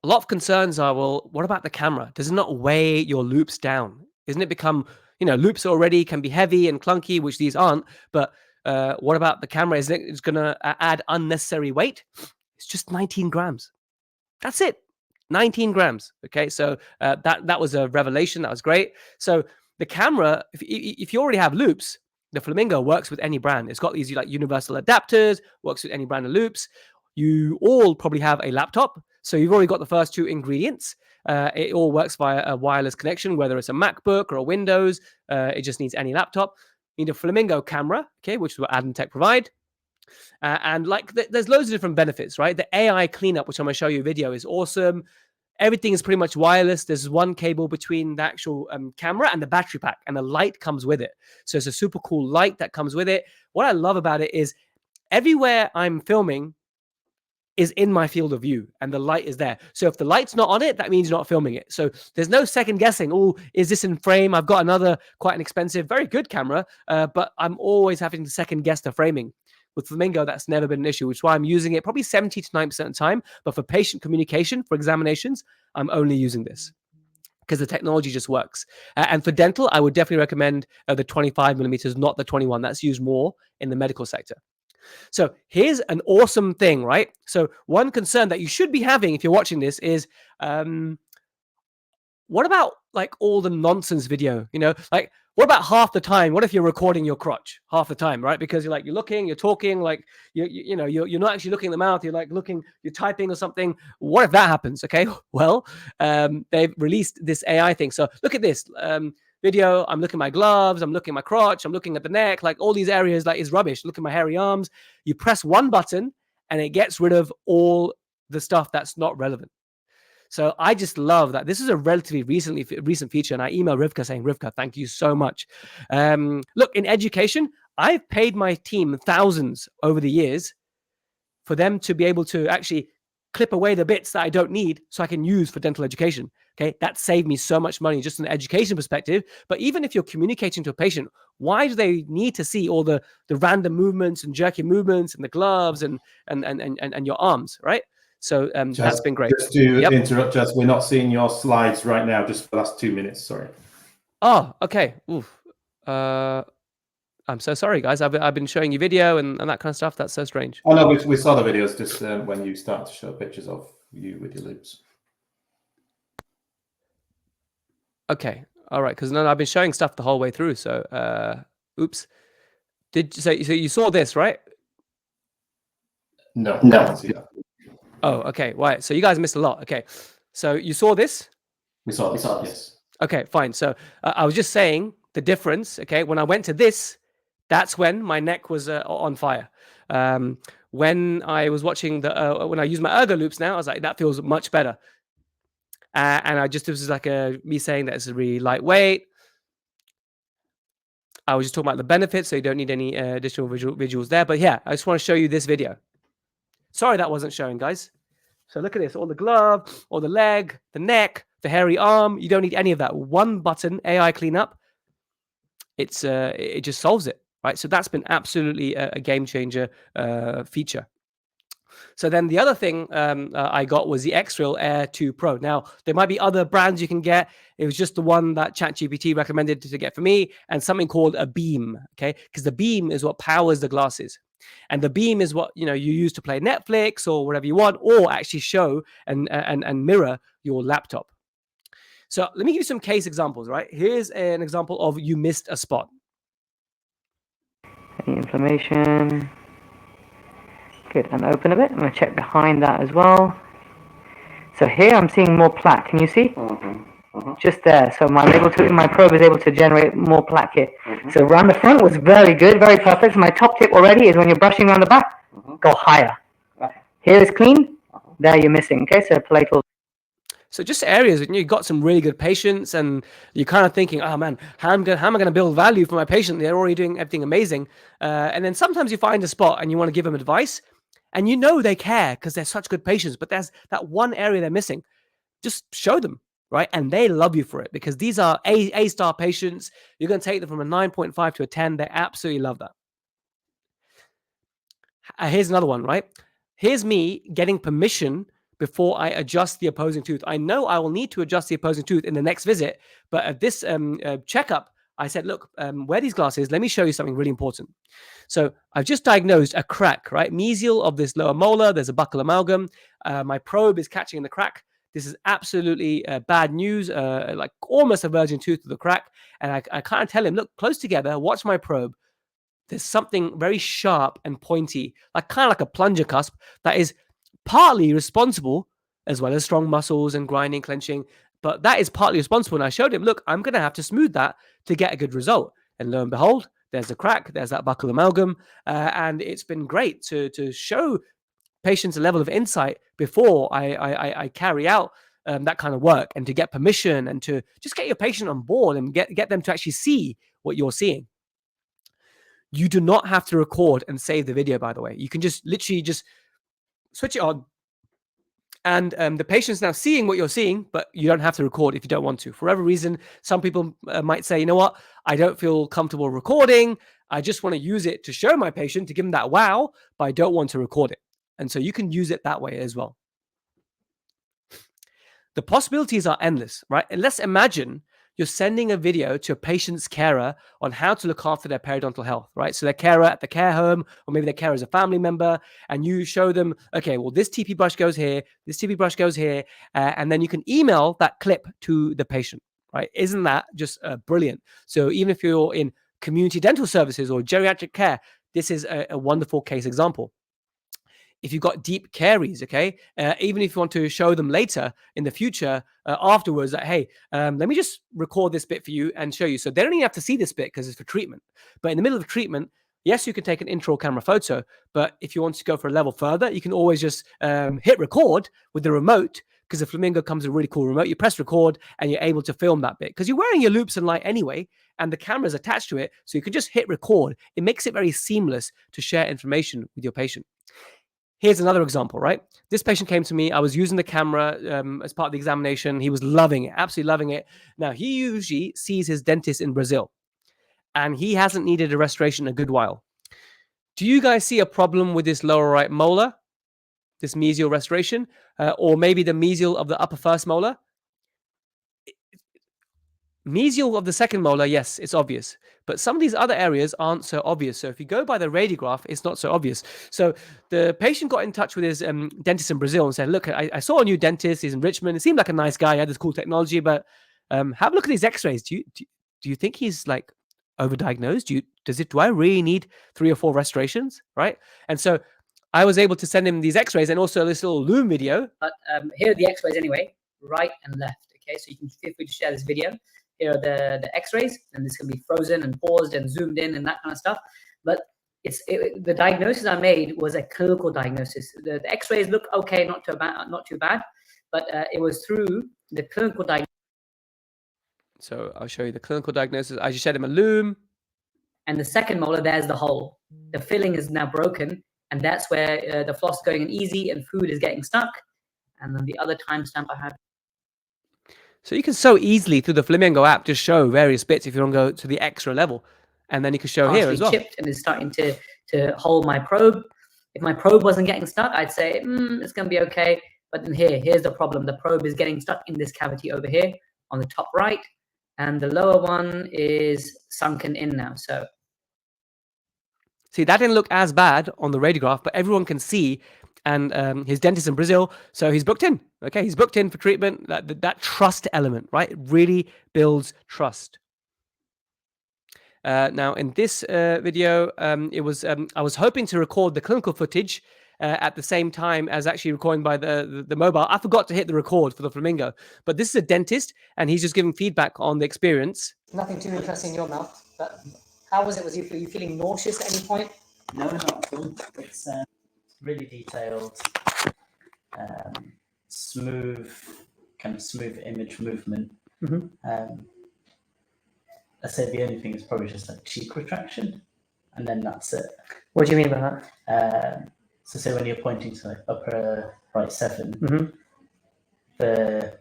A lot of concerns are, well, what about the camera? Does it not weigh your loupes down? Isn't it become, loupes already can be heavy and clunky, which these aren't. But what about the camera? Isn't it going to add unnecessary weight? It's just 19 grams. That's it. 19 grams. Okay, so that was a revelation. That was great. So the camera, if you already have loupes, the Flamingo works with any brand. It's got these like universal adapters, works with any brand of loupes. You all probably have a laptop. So you've already got the first two ingredients. It all works via a wireless connection, whether it's a MacBook or a Windows. It just needs any laptop. You need a Flamingo camera, okay, which is what Admetec provide. And like there's loads of different benefits, right? The AI cleanup, which I'm going to show you a video, is awesome. Everything is pretty much wireless. There's one cable between the actual camera and the battery pack, and the light comes with it. So it's a super cool light that comes with it. What I love about it is everywhere I'm filming is in my field of view, and the light is there. So if the light's not on it, that means you're not filming it. So there's no second guessing. Oh, is this in frame? I've got another quite an expensive, very good camera, but I'm always having to second guess the framing. With Flamingo, that's never been an issue, which is why I'm using it probably 70 to 90% of the time. But for patient communication, for examinations, I'm only using this because the technology just works. And for dental, I would definitely recommend the 25 millimeters, not the 21. That's used more in the medical sector. So here's an awesome thing, right? So one concern that you should be having if you're watching this is, what about like all the nonsense video? Like what about half the time? What if you're recording your crotch half the time, right? Because you're looking, you're talking, like you're not actually looking at the mouth. You're like looking, you're typing or something. What if that happens? Okay, well, they've released this AI thing. So look at this video. I'm looking at my gloves. I'm looking at my crotch. I'm looking at the neck. Like all these areas, like is rubbish. Look at my hairy arms. You press one button and it gets rid of all the stuff that's not relevant. So I just love that. This is a relatively recent feature, and I emailed Rivka saying, Rivka, thank you so much. Look, in education, I've paid my team thousands over the years for them to be able to actually clip away the bits that I don't need so I can use for dental education. Okay, that saved me so much money just in an education perspective. But even if you're communicating to a patient, why do they need to see all the random movements and jerky movements and the gloves and your arms, right? So that's been great. Just to interrupt, Jaz, we're not seeing your slides right now, just for the last 2 minutes, sorry. Oh, okay. Oof. I'm so sorry, guys. I've been showing you video and that kind of stuff. That's so strange. Oh, no, we saw the videos just when you start to show pictures of you with your loupes. Okay. All right. Because I've been showing stuff the whole way through. So, oops. So you saw this, right? No, I can't see that. Oh, okay. Right. So you guys missed a lot. Okay. So you saw this? We saw this, yes. Okay, fine. So I was just saying the difference. Okay. When I went to this, that's when my neck was on fire. When I was watching when I use my ergo loupes now, I was like, that feels much better. And this was like me saying that it's really lightweight. I was just talking about the benefits, so you don't need any additional visuals there. But yeah, I just want to show you this video. Sorry that wasn't showing, guys. So look at this, all the glove, all the leg, the neck, the hairy arm. You don't need any of that. One button, AI cleanup. It just solves it, right? So that's been absolutely a game changer feature. So then the other thing I got was the X-Real Air 2 Pro. Now, there might be other brands you can get. It was just the one that ChatGPT recommended to get for me, and something called a beam, okay? Because the beam is what powers the glasses. And the beam is what you use to play Netflix or whatever you want, or actually show and mirror your laptop. So let me give you some case examples, right? Here's an example of you missed a spot. Any inflammation? Good, and open a bit. I'm going to check behind that as well. So here I'm seeing more plaque. Can you see? Just there. So my probe is able to generate more plaque here. So around the front was very good, very perfect. So my top tip already is when you're brushing around the back, go higher. Here is clean. There you're missing. Okay, so palatal. So just areas, you got some really good patients, and you're kind of thinking, oh man, how am I going to build value for my patient? They're already doing everything amazing. And then sometimes you find a spot and you want to give them advice, and you know they care because they're such good patients, but there's that one area they're missing. Just show them, right? And they love you for it because these are A-star patients. You're going to take them from a 9.5 to a 10. They absolutely love that. Here's another one, right? Here's me getting permission before I adjust the opposing tooth. I know I will need to adjust the opposing tooth in the next visit, but at this checkup, I said, look, wear these glasses. Let me show you something really important. So I've just diagnosed a crack, right? Mesial of this lower molar. There's a buccal amalgam. My probe is catching in the crack. This is absolutely bad news, like almost a virgin tooth with a crack. And I kind of tell him, look, close together, watch my probe. There's something very sharp and pointy, like kind of like a plunger cusp that is partly responsible, as well as strong muscles and grinding, clenching, but that is partly responsible. And I showed him, look, I'm going to have to smooth that to get a good result. And lo and behold, there's a crack, there's that buccal amalgam, and it's been great to show patients a level of insight before I carry out that kind of work, and to get permission and to just get your patient on board and get them to actually see what you're seeing. You do not have to record and save the video, by the way. You can just literally just switch it on, and the patient's now seeing what you're seeing, but you don't have to record if you don't want to. For whatever reason, some people might say, you know what, I don't feel comfortable recording. I just want to use it to show my patient, to give them that wow, but I don't want to record it. And so you can use it that way as well. The possibilities are endless, right? And let's imagine you're sending a video to a patient's carer on how to look after their periodontal health, right? So their carer at the care home, or maybe their carer is a family member, and you show them, okay, well, this TP brush goes here, this TP brush goes here, and then you can email that clip to the patient, right? Isn't that just brilliant? So even if you're in community dental services or geriatric care, this is a wonderful case example. If you've got deep caries, okay, even if you want to show them later in the future, afterwards, that, hey, let me just record this bit for you and show you. So they don't even have to see this bit because it's for treatment. But in the middle of treatment, yes, you can take an intro camera photo, but if you want to go for a level further, you can always just hit record with the remote, because the Flamingo comes with a really cool remote. You press record and you're able to film that bit because you're wearing your loupes and light anyway, and the camera's attached to it. So you can just hit record. It makes it very seamless to share information with your patient. Here's another example, right? This patient came to me. I was using the camera as part of the examination. He was loving it, absolutely loving it. Now, he usually sees his dentist in Brazil, and he hasn't needed a restoration in a good while. Do you guys see a problem with this lower right molar, this mesial restoration, or maybe the mesial of the upper first molar? Mesial of the second molar, yes, it's obvious. But some of these other areas aren't so obvious. So if you go by the radiograph, it's not so obvious. So the patient got in touch with his dentist in Brazil and said, look, I saw a new dentist. He's in Richmond. He seemed like a nice guy. He had this cool technology. But have a look at these x-rays. Do you think he's like overdiagnosed? Do I really need 3 or 4 restorations, right? And so I was able to send him these x-rays and also this little loom video. But here are the x-rays anyway, right and left. Okay, so you can feel free to share this video. Here are the x-rays, and this can be frozen and paused and zoomed in and that kind of stuff. But the diagnosis I made was a clinical diagnosis. The x-rays look okay, not too bad, but it was through the clinical diagnosis. So I'll show you the clinical diagnosis. I just showed him a loom. And the second molar, there's the hole. The filling is now broken, and that's where the floss is going in easy and food is getting stuck. And then the other timestamp I have. So you can so easily through the Flamingo app just show various bits if you want to go to the extra level, and then you can show here as well. Chipped and is starting to hold my probe. If my probe wasn't getting stuck, I'd say it's going to be okay. But then here's the problem. The probe is getting stuck in this cavity over here on the top right, and the lower one is sunken in now. So see, that didn't look as bad on the radiograph, but everyone can see. And his dentist in Brazil, so he's booked in. Okay, he's booked in for treatment. That trust element, right? It really builds trust. Now, in this video, I was hoping to record the clinical footage at the same time as actually recording by the mobile. I forgot to hit the record for the Flamingo, but this is a dentist, and he's just giving feedback on the experience. Nothing too interesting in your mouth, but how was it? Was you feeling nauseous at any point? No, not at all. It's really detailed, smooth image movement. I'd say the only thing is probably just like cheek retraction, and then that's it. What do you mean by that? So say when you're pointing to like upper right 7, the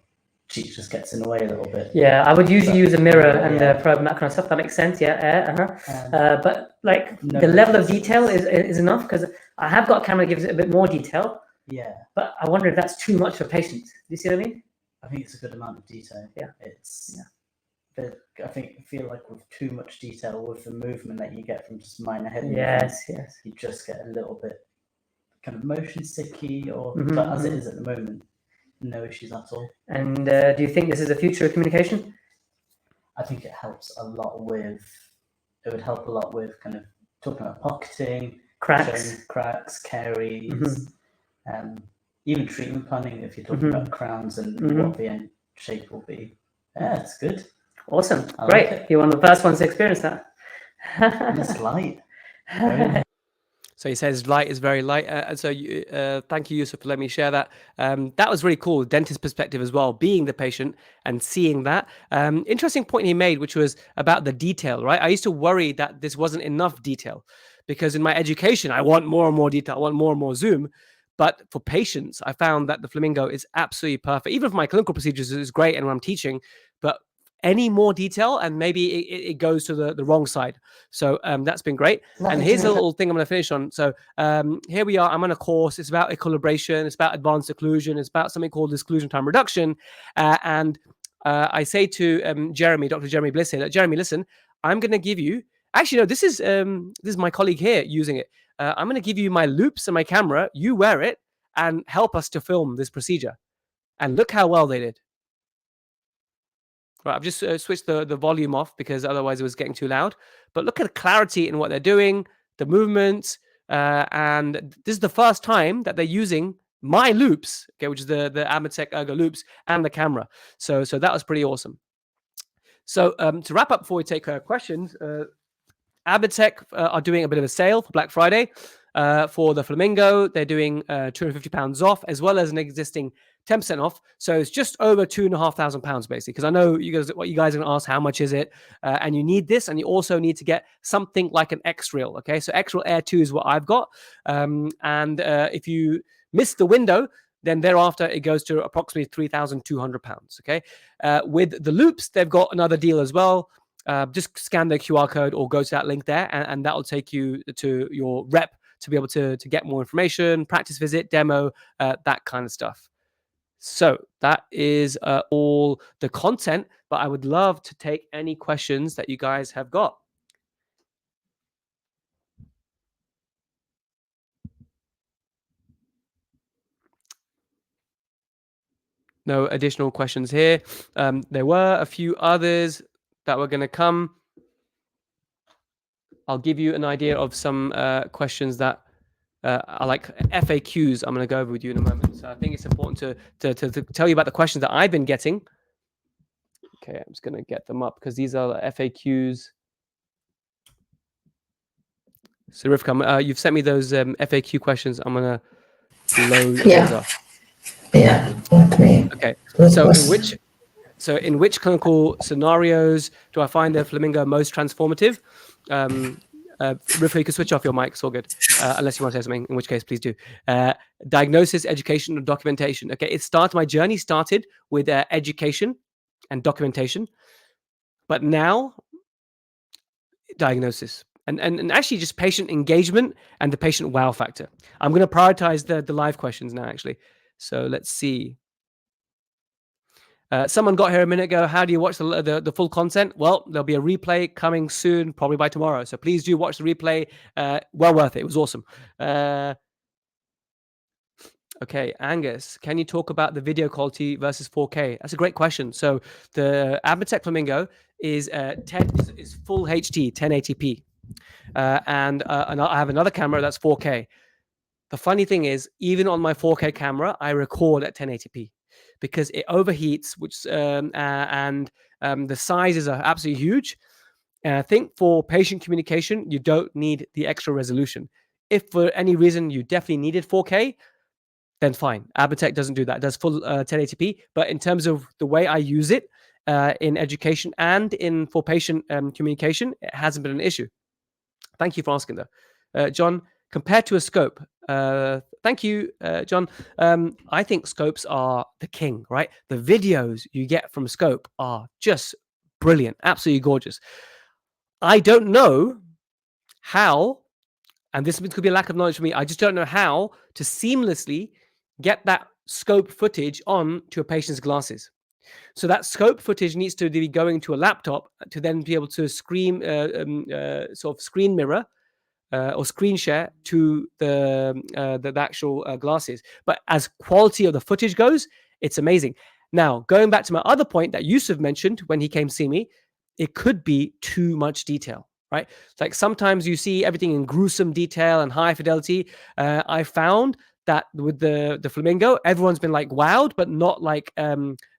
cheek just gets in the way a little bit. Yeah, I would usually use a mirror and probe and that kind of stuff. That makes sense. Yeah. But like the level of detail is enough, because I have got a camera that gives it a bit more detail. Yeah. But I wonder if that's too much for patients. Do you see what I mean? I think it's a good amount of detail. Yeah. I feel like with too much detail, with the movement that you get from just minor head Yes. you just get a little bit kind of motion sicky, but as it is at the moment, no issues at all. And do you think this is the future of communication? I think it helps a lot with. It would help a lot with kind of talking about pocketing, cracks, caries, even treatment planning. If you're talking about crowns and what the end shape will be, yeah, it's good. Awesome, Great. Like you're one of the first ones to experience that. And it's light. So he says light is very light. And so thank you, Yusuf, for letting me share that. That was really cool. Dentist perspective as well, being the patient and seeing that. Interesting point he made, which was about the detail, right? I used to worry that this wasn't enough detail, because in my education, I want more and more detail. I want more and more zoom. But for patients, I found that the Flamingo is absolutely perfect. Even for my clinical procedures, it's great. And when I'm teaching, but any more detail and maybe it goes to the wrong side. So that's been great. And here's a little thing I'm going to finish on. So here we are. I'm on a course. It's about equilibration. It's about advanced occlusion. It's about something called occlusion time reduction. And I say to Dr. Jeremy Bliss here, that Jeremy, listen, I'm going to give you, actually, no, this is my colleague here using it. I'm going to give you my loupes and my camera. You wear it and help us to film this procedure. And look how well they did. Right, I've just switched the volume off because otherwise it was getting too loud. But look at the clarity in what they're doing, the movements, and this is the first time that they're using my loupes, okay, which is the Admetec Ergo loupes and the camera. So that was pretty awesome. So to wrap up before we take questions, Admetec are doing a bit of a sale for Black Friday for the Flamingo. They're doing £250 off, as well as an existing 10% off. So it's just over £2,500 basically. Because I know what you guys are going to ask, how much is it? And you need this, and you also need to get something like an X-Reel. Okay, so X-Reel Air 2 is what I've got. And if you miss the window, then thereafter it goes to approximately £3,200. Okay, with the loupes, they've got another deal as well. Just scan the QR code or go to that link there, and that will take you to your rep to be able to get more information, practice visit, demo, that kind of stuff. So that is all the content, but I would love to take any questions that you guys have got. No additional questions here. There were a few others that were going to come. I'll give you an idea of some questions that are like FAQs I'm going to go over with you in a moment. So I think it's important to tell you about the questions that I've been getting. Okay, I'm just going to get them up because these are FAQs. So Rivka, you've sent me those FAQ questions. I'm going to load those up. Yeah. Okay. So in which clinical scenarios do I find the Flamingo most transformative? Rivka, you can switch off your mic. It's all good. Unless you want to say something, in which case, please do. Diagnosis, education, and documentation. Okay, my journey started with education and documentation, but now diagnosis and actually just patient engagement and the patient wow factor. I'm going to prioritize the live questions now, actually. So let's see. Someone got here a minute ago. How do you watch the full content? Well, there'll be a replay coming soon, probably by tomorrow. So please do watch the replay. Well worth it. It was awesome. Okay, Angus, can you talk about the video quality versus 4K? That's a great question. So the Admetec Flamingo is full HD, 1080p. And I have another camera that's 4K. The funny thing is, even on my 4K camera, I record at 1080p because it overheats, and the sizes are absolutely huge. And I think for patient communication, you don't need the extra resolution. If for any reason you definitely needed 4K, then fine. Admetec doesn't do that. It does full 1080p. But in terms of the way I use it in education and for patient communication, it hasn't been an issue. Thank you for asking, though. John, compared to a scope, thank you, John. I think scopes are the king, right? The videos you get from scope are just brilliant, absolutely gorgeous. I don't know how, and this could be a lack of knowledge for me, I just don't know how to seamlessly get that scope footage on to a patient's glasses. So that scope footage needs to be going to a laptop to then be able to screen mirror or screen share to the actual glasses. But as quality of the footage goes, it's amazing. Now, going back to my other point that Yusuf mentioned when he came see me, it could be too much detail, right? Like sometimes you see everything in gruesome detail and high fidelity. I found that with the Flamingo, everyone's been like wowed, but not like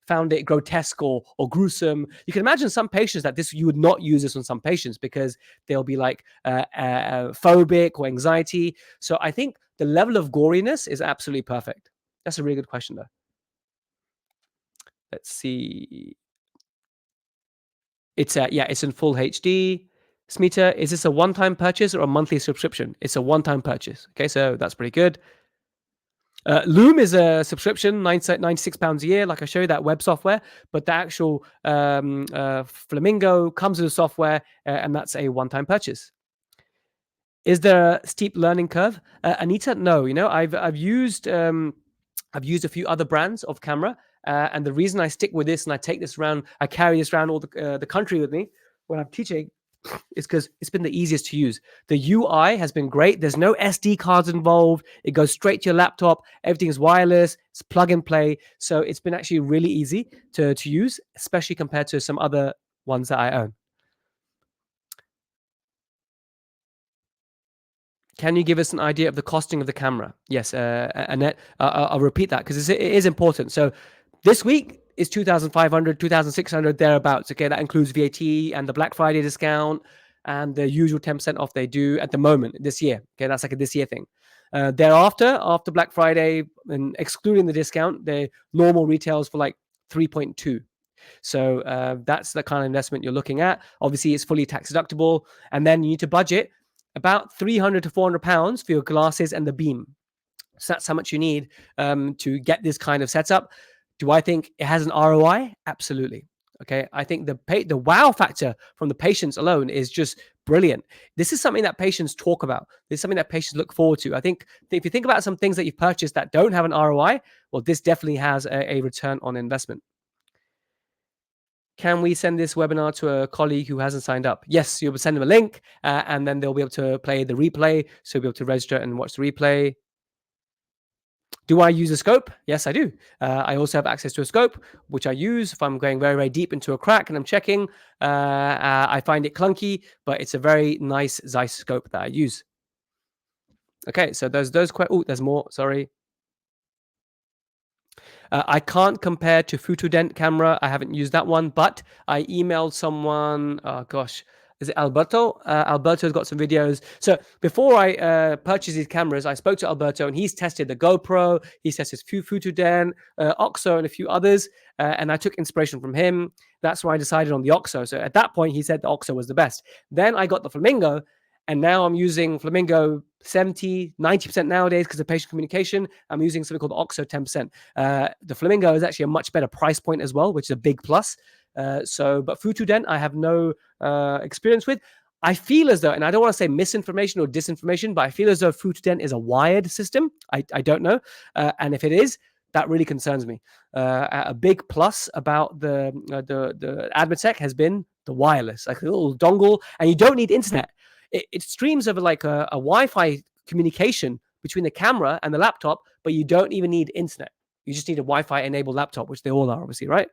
found it grotesque or gruesome. You can imagine some patients that you would not use this on some patients because they'll be like phobic or anxiety. So I think the level of goriness is absolutely perfect. That's a really good question, though. Let's see. It's in full HD. Smita, is this a one-time purchase or a monthly subscription? It's a one-time purchase. Okay, so that's pretty good. Loom is a subscription, £96 a year, like I showed you, that web software. But the actual Flamingo comes with the software, and that's a one-time purchase. Is there a steep learning curve? Anita, no. I've used a few other brands of camera, and the reason I stick with this and I take this around, I carry this around all the country with me when I'm teaching, is because it's been the easiest to use. The UI has been great. There's no SD cards involved. It goes straight to your laptop. Everything is wireless. It's plug and play. So it's been actually really easy to use, especially compared to some other ones that I own. Can you give us an idea of the costing of the camera? Yes, Annette, I'll repeat that because it is important. So this week is 2,500, 2,600, thereabouts. Okay, that includes VAT and the Black Friday discount and the usual 10% off they do at the moment this year. Okay, that's like a this year thing. Thereafter, after Black Friday and excluding the discount, the normal retails for like 3.2. So that's the kind of investment you're looking at. Obviously, it's fully tax deductible, and then you need to budget about £300 to £400 for your glasses and the beam. So that's how much you need to get this kind of setup. Do I think it has an ROI? Absolutely. Okay, I think the wow factor from the patients alone is just brilliant. This is something that patients talk about. This is something that patients look forward to. I think if you think about some things that you've purchased that don't have an ROI, well, this definitely has a return on investment. Can we send this webinar to a colleague who hasn't signed up? Yes, you'll send them a link, and then they'll be able to play the replay. So you'll be able to register and watch the replay. Do I use a scope? Yes, I do. I also have access to a scope, which I use if I'm going very, very deep into a crack and I'm checking. I find it clunky, but it's a very nice Zeiss scope that I use. Okay, so there's more. Sorry. I can't compare to Futudent camera. I haven't used that one, but I emailed someone. Oh gosh, is it Alberto? Alberto's got some videos. So before I purchased these cameras, I spoke to Alberto, and he's tested the GoPro. He's tested Futudent, Oxo, and a few others. And I took inspiration from him. That's why I decided on the Oxo. So at that point, he said the Oxo was the best. Then I got the Flamingo. And now I'm using Flamingo 70, 90% nowadays because of patient communication. I'm using something called Oxo 10%. The Flamingo is actually a much better price point as well, which is a big plus. But Futudent, I have no experience with. I feel as though, and I don't want to say misinformation or disinformation, but I feel as though Futudent is a wired system. I don't know. And if it is, that really concerns me. A big plus about the Admetec has been the wireless, like a little dongle, and you don't need internet. It streams over like a Wi-Fi communication between the camera and the laptop, but you don't even need internet. You just need a Wi-Fi enabled laptop, which they all are, obviously, right?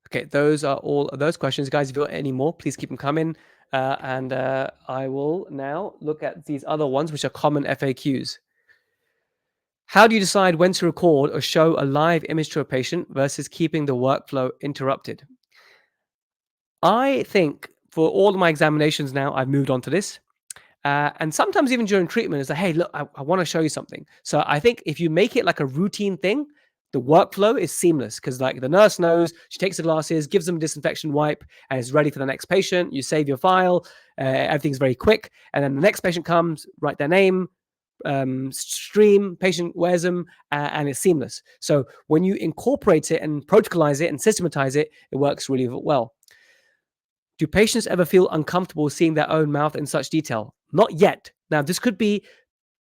Okay, those are all of those questions. Guys, if you've got any more, please keep them coming. And I will now look at these other ones, which are common FAQs. How do you decide when to record or show a live image to a patient versus keeping the workflow interrupted? I think for all of my examinations now, I've moved on to this. And sometimes even during treatment, it's like, hey, look, I want to show you something. So I think if you make it like a routine thing, the workflow is seamless because like the nurse knows, she takes the glasses, gives them a disinfection wipe, and is ready for the next patient. You save your file, everything's very quick. And then the next patient comes, write their name, stream, patient wears them, and it's seamless. So when you incorporate it and protocolize it and systematize it, it works really well. Do patients ever feel uncomfortable seeing their own mouth in such detail? Not yet. Now, this could be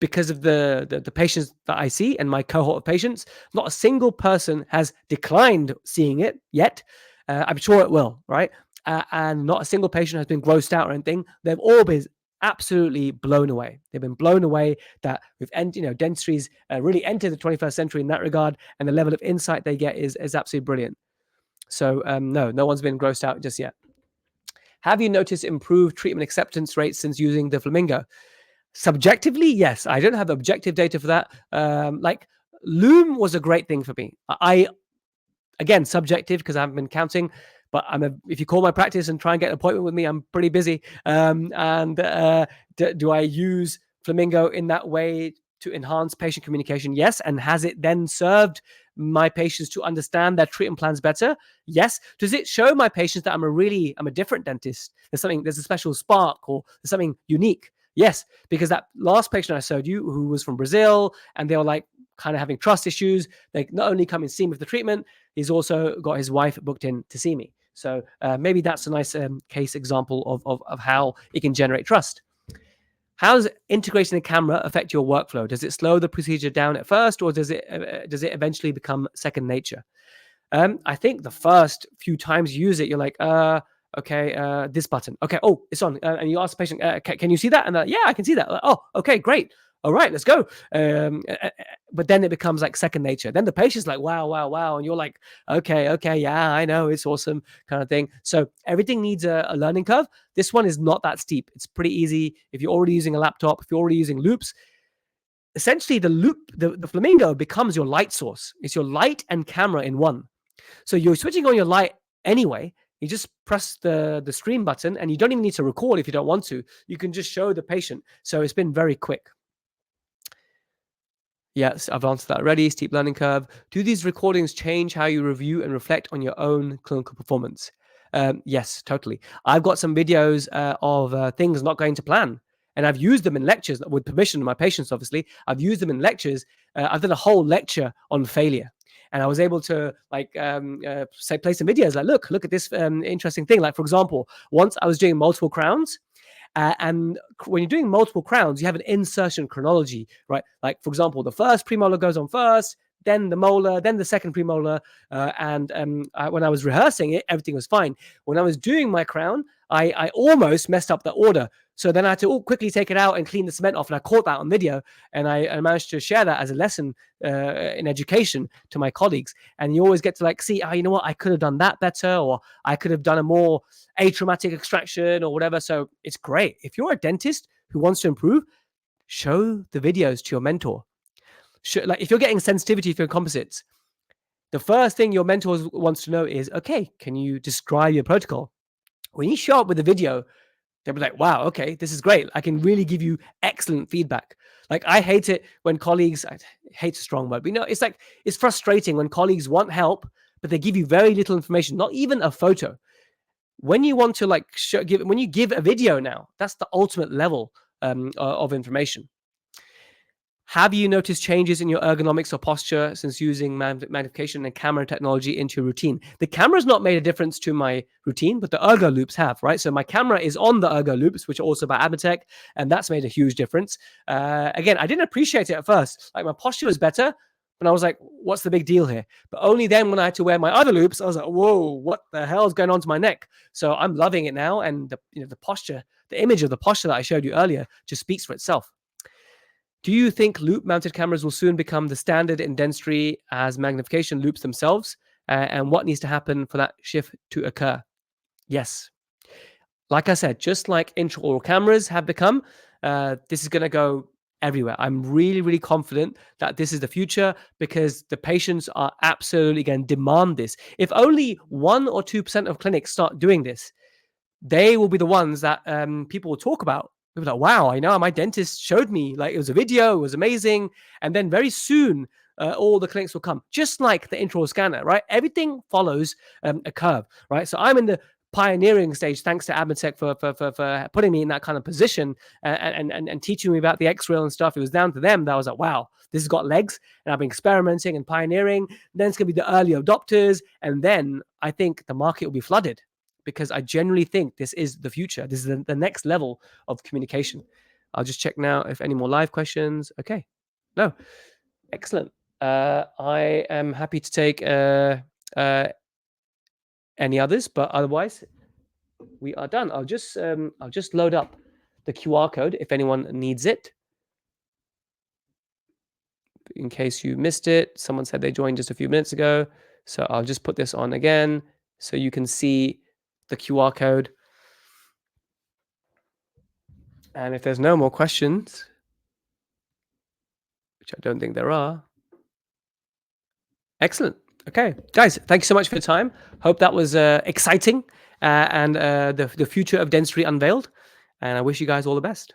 because of the patients that I see and my cohort of patients. Not a single person has declined seeing it yet. I'm sure it will, right? And not a single patient has been grossed out or anything. They've all been absolutely blown away. They've been blown away that dentistry's really entered the 21st century in that regard, and the level of insight they get is absolutely brilliant. So no one's been grossed out just yet. Have you noticed improved treatment acceptance rates since using the Flamingo? Subjectively, yes. I don't have objective data for that. Like Loom was a great thing for me. Again, subjective because I haven't been counting, but if you call my practice and try and get an appointment with me, I'm pretty busy. Do I use Flamingo in that way to enhance patient communication? Yes. And has it then served my patients to understand their treatment plans better? Yes. Does it show my patients that I'm a different dentist? There's a special spark or there's something unique? Yes, because that last patient I showed you who was from Brazil and they were like kind of having trust issues, they not only come and see me for the treatment, he's also got his wife booked in to see me. So maybe that's a nice case example of how it can generate trust. How does integrating a camera affect your workflow? Does it slow the procedure down at first, or does it eventually become second nature? I think the first few times you use it, you're like, okay, this button. Okay, oh, it's on. And you ask the patient, can you see that? And they're like, yeah, I can see that. Like, oh, okay, great. All right, let's go. But then it becomes like second nature. Then the patient's like, wow. And you're like, okay, yeah, I know, it's awesome kind of thing. So everything needs a learning curve. This one is not that steep. It's pretty easy. If you're already using a laptop, if you're already using loupes, essentially the Flamingo becomes your light source. It's your light and camera in one. So you're switching on your light anyway. You just press the stream button and you don't even need to record if you don't want to. You can just show the patient. So it's been very quick. Yes, I've answered that already. Steep learning curve. Do these recordings change how you review and reflect on your own clinical performance? Yes, totally. I've got some videos of things not going to plan. And I've used them in lectures with permission of my patients, obviously. I've used them in lectures. I've done a whole lecture on failure. And I was able to play some videos like, look at this interesting thing. Like, for example, once I was doing multiple crowns. And when you're doing multiple crowns, you have an insertion chronology, right? Like, for example, the first premolar goes on first, then the molar, then the second premolar. When I was rehearsing it, everything was fine. When I was doing my crown, I almost messed up the order. So then I had to quickly take it out and clean the cement off. And I caught that on video. And I managed to share that as a lesson in education to my colleagues. And you always get to see, you know what, I could have done that better, or I could have done a more atraumatic extraction or whatever. So it's great. If you're a dentist who wants to improve, show the videos to your mentor. If you're getting sensitivity for composites, the first thing your mentor wants to know is, okay, can you describe your protocol? When you show up with a video, they'll be like, wow, okay, this is great. I can really give you excellent feedback. Like, I hate it when colleagues, I hate a strong word, but it's frustrating when colleagues want help, but they give you very little information, not even a photo. When you want to when you give a video now, that's the ultimate level of information. Have you noticed changes in your ergonomics or posture since using magnification and camera technology into your routine? The camera's not made a difference to my routine, but the ergo loupes have, right? So my camera is on the ergo loupes, which are also by Admetec, and that's made a huge difference. Again, I didn't appreciate it at first. Like, my posture was better, but I was like, what's the big deal here? But only then when I had to wear my other loupes, I was like, whoa, what the hell is going on to my neck? So I'm loving it now. And the posture, the image of the posture that I showed you earlier just speaks for itself. Do you think loupe-mounted cameras will soon become the standard in dentistry as magnification loupes themselves? And what needs to happen for that shift to occur? Yes. like I said, just like intraoral cameras have become, this is going to go everywhere. I'm really, really confident that this is the future because the patients are absolutely going to demand this. If only 1 or 2% of clinics start doing this, they will be the ones that people will talk about. People are like, wow, I know my dentist showed me, like it was a video, it was amazing. And then very soon, all the clinics will come, just like the intraoral scanner, right? Everything follows a curve, right? So I'm in the pioneering stage, thanks to Admetec for putting me in that kind of position and teaching me about the X-ray and stuff. It was down to them that I was like, wow, this has got legs, and I've been experimenting and pioneering. Then it's going to be the early adopters, and then I think the market will be flooded because I genuinely think this is the future. This is the next level of communication. I'll just check now if any more live questions. Okay, no, excellent. I am happy to take any others, but otherwise we are done. I'll just load up the QR code if anyone needs it. In case you missed it, someone said they joined just a few minutes ago. So I'll just put this on again so you can see the QR code. And if there's no more questions, which I don't think there are. Excellent. Okay, guys, thank you so much for your time. Hope that was exciting and the future of dentistry unveiled. And I wish you guys all the best.